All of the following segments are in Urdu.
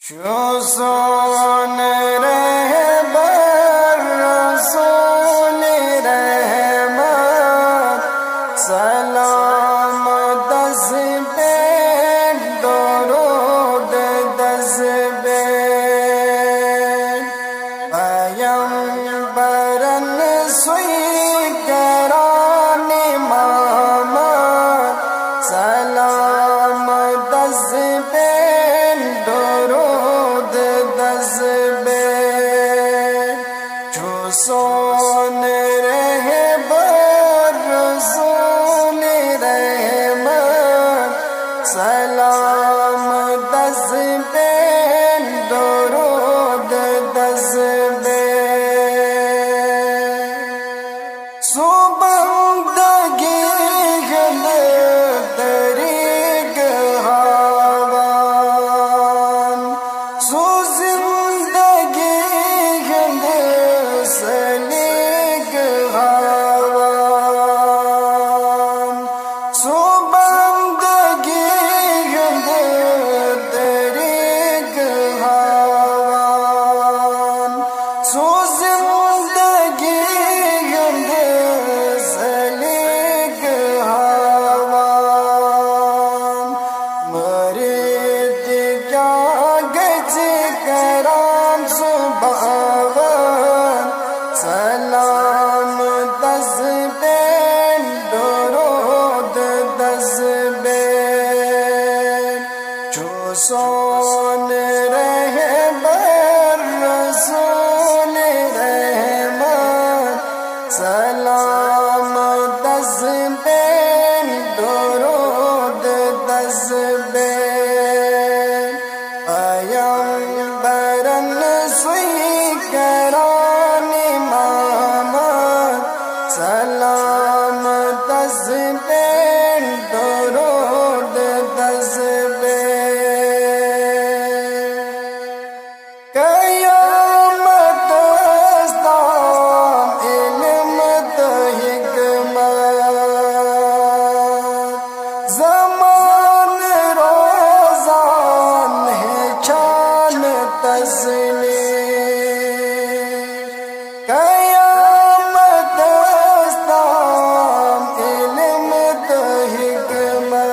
جو سون رہبر رسول رحمت سلام دس پہ درود دس پہ پیمبرن سوئی کران محمد سلام دس پہ درود دس پہ جو سون رہبر رسول رحمت سلام دس پہ درود دس پہ سبندگی گل طریق حوان سو زندگی گل سلیق حوان سبندگی گل طریق حوان سو زندگی گل سلیق حوان مرید کیا گج کرام سبحان سلام دس پہ درود دس پہ جو سون رہبر رسول رحمت سلام دس پہ درود دس پہ پیمبرن سوئی کران محمد سلام دس پہ درود دس پہ قیامت استام علم تو حکمت زمان روزان ہے چان تسلیم قیامت استام علم تو حکمت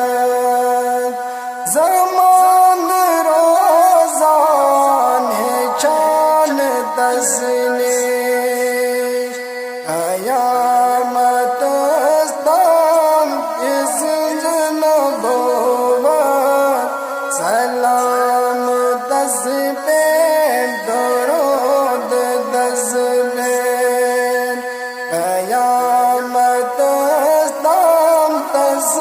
زمان روزان ہے چان تسلیم قیامت استام اس نبوت سلام دس پہ درود دس پہ قیامت استام تس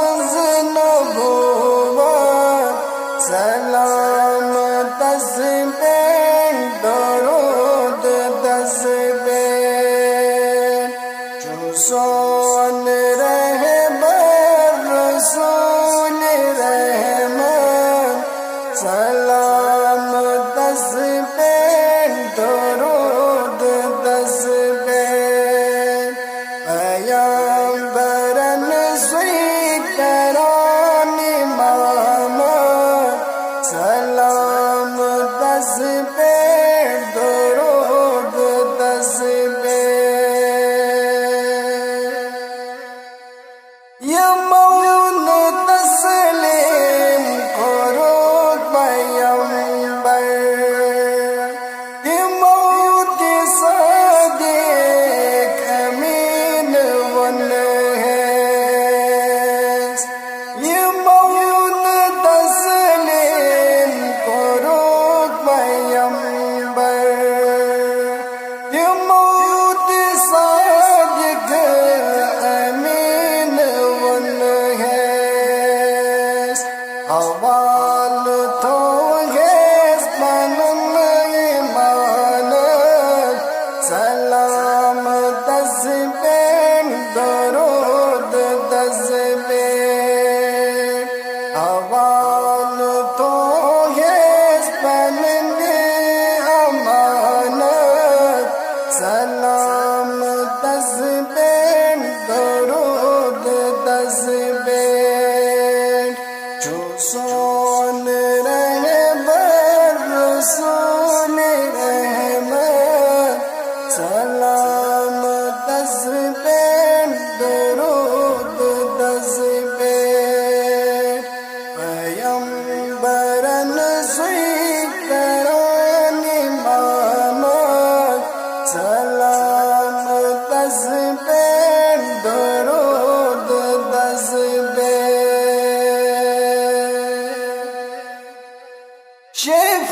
نبوت سلام دس پہ درود دس پہ جو سون رہبر رسول رحمت سلام دس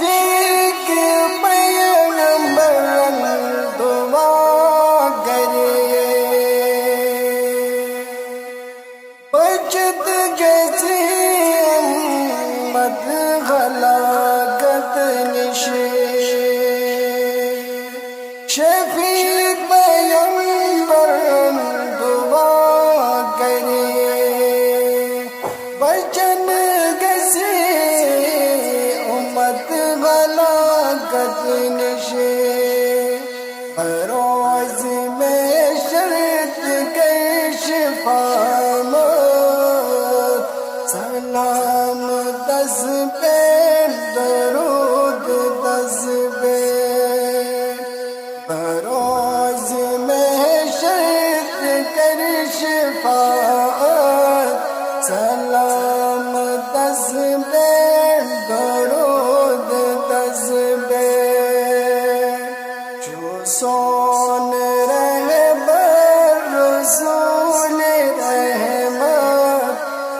شفیق پیغمبران دعا کریے بچت گیسی امت غلاقت نشے شفیق پیغمبران دعا کریے بچن گیسی امت غلاقت نشے بروز میں شرط کش فامت سلام دس پیر درود دس پیر بروز میں شرط کش فامت سلام دس پیر درود دس پیر جو سون رہبر رسول رحمت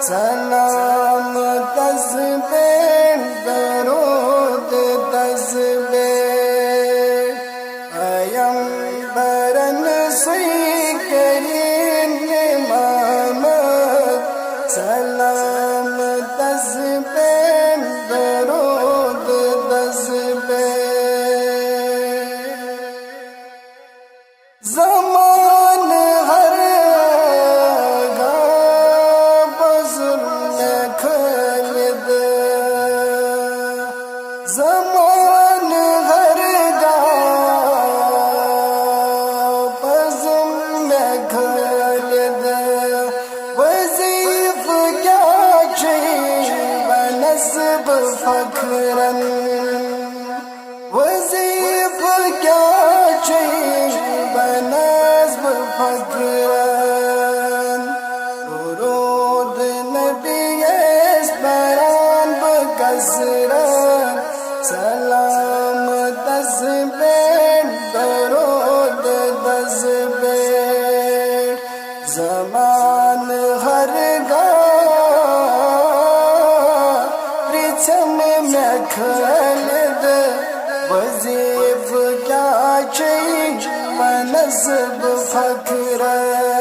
سلام دس پیر درود دس پیر پیغمبران سوی کریم امامت سلام دس پیر درود دس پیر زمان ہر گا بظلم خالد زمان ہر گا بظلم خالد وظیف کیا چیز بنسب فخرن وظیف کیا چیز بنسب فخرن درود نبی اسپران بکسرن سلام دس پیر درود دس پیر زمان ہر گاہ پرچم میں خالد وظیف کیا چیز بنسب فخرن